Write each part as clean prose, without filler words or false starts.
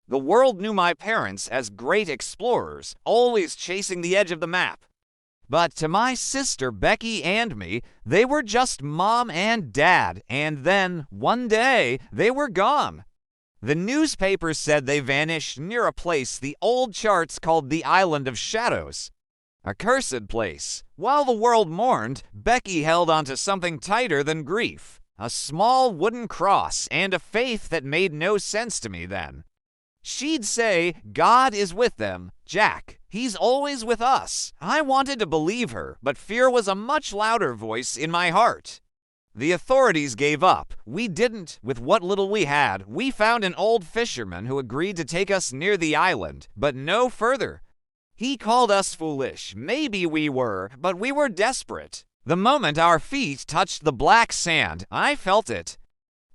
The world knew my parents as great explorers, always chasing the edge of the map. But to my sister Becky and me, they were just mom and dad, and then, one day, they were gone. The newspapers said they vanished near a place the old charts called the Island of Shadows. A cursed place. While the world mourned, Becky held onto something tighter than grief. A small wooden cross and a faith that made no sense to me then. She'd say, God is with them, Jack. He's always with us. I wanted to believe her, but fear was a much louder voice in my heart. The authorities gave up. We didn't. With what little we had, we found an old fisherman who agreed to take us near the island, but no further. He called us foolish. Maybe we were, but we were desperate. The moment our feet touched the black sand, I felt it.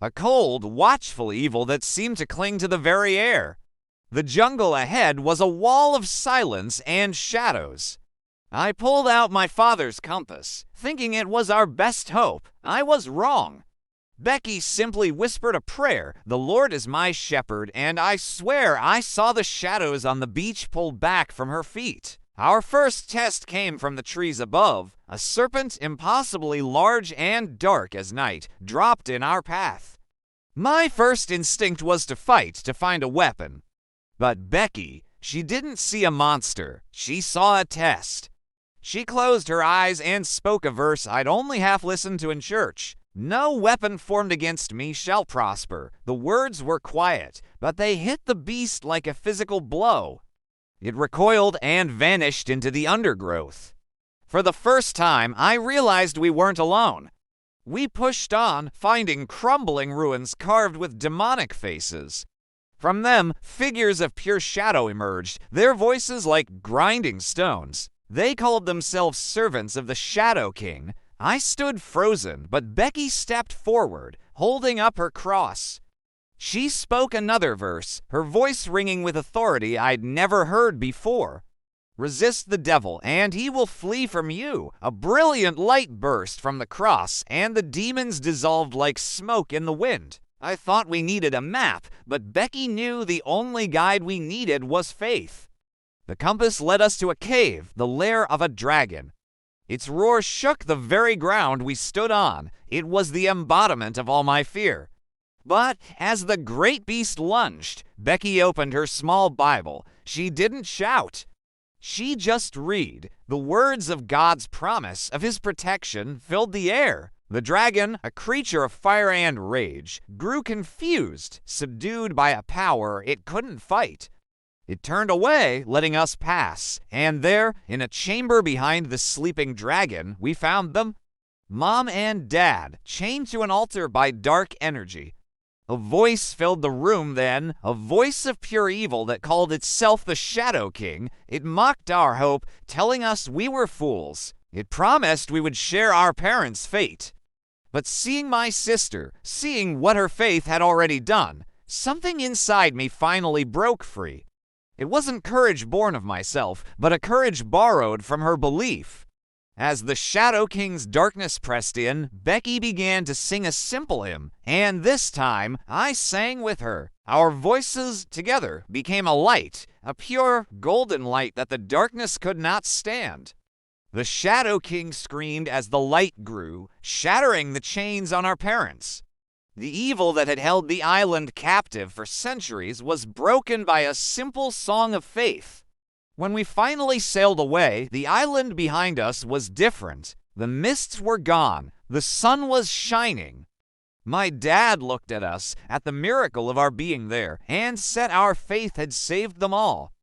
A cold, watchful evil that seemed to cling to the very air. The jungle ahead was a wall of silence and shadows. I pulled out my father's compass, thinking it was our best hope. I was wrong. Becky simply whispered a prayer, "The Lord is my shepherd," and I swear I saw the shadows on the beach pulled back from her feet. Our first test came from the trees above. A serpent, impossibly large and dark as night, dropped in our path. My first instinct was to fight, to find a weapon. But Becky, she didn't see a monster. She saw a test. She closed her eyes and spoke a verse I'd only half listened to in church. "No weapon formed against me shall prosper." The words were quiet, but they hit the beast like a physical blow. It recoiled and vanished into the undergrowth. For the first time, I realized we weren't alone. We pushed on, finding crumbling ruins carved with demonic faces. From them, figures of pure shadow emerged, their voices like grinding stones. They called themselves servants of the Shadow King. I stood frozen, but Becky stepped forward, holding up her cross. She spoke another verse, her voice ringing with authority I'd never heard before. "Resist the devil, and he will flee from you." A brilliant light burst from the cross, and the demons dissolved like smoke in the wind. I thought we needed a map, but Becky knew the only guide we needed was faith. The compass led us to a cave, the lair of a dragon. Its roar shook the very ground we stood on. It was the embodiment of all my fear. But as the great beast lunged, Becky opened her small Bible. She didn't shout. She just read. The words of God's promise, of his protection, filled the air. The dragon, a creature of fire and rage, grew confused, subdued by a power it couldn't fight. It turned away, letting us pass, and there, in a chamber behind the sleeping dragon, we found them. Mom and Dad, chained to an altar by dark energy. A voice filled the room then, a voice of pure evil that called itself the Shadow King. It mocked our hope, telling us we were fools. It promised we would share our parents' fate. But seeing my sister, seeing what her faith had already done, something inside me finally broke free. It wasn't courage born of myself, but a courage borrowed from her belief. As the Shadow King's darkness pressed in, Becky began to sing a simple hymn, and this time I sang with her. Our voices together became a light, a pure, golden light that the darkness could not stand. The Shadow King screamed as the light grew, shattering the chains on our parents. The evil that had held the island captive for centuries was broken by a simple song of faith. When we finally sailed away, the island behind us was different. The mists were gone. The sun was shining. My dad looked at us, at the miracle of our being there, and said our faith had saved them all.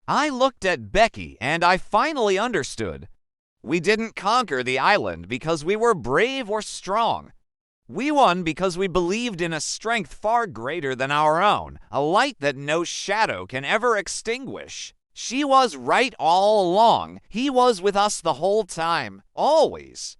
I looked at Becky, and I finally understood. We didn't conquer the island because we were brave or strong. We won because we believed in a strength far greater than our own, a light that no shadow can ever extinguish. She was right all along. He was with us the whole time, always.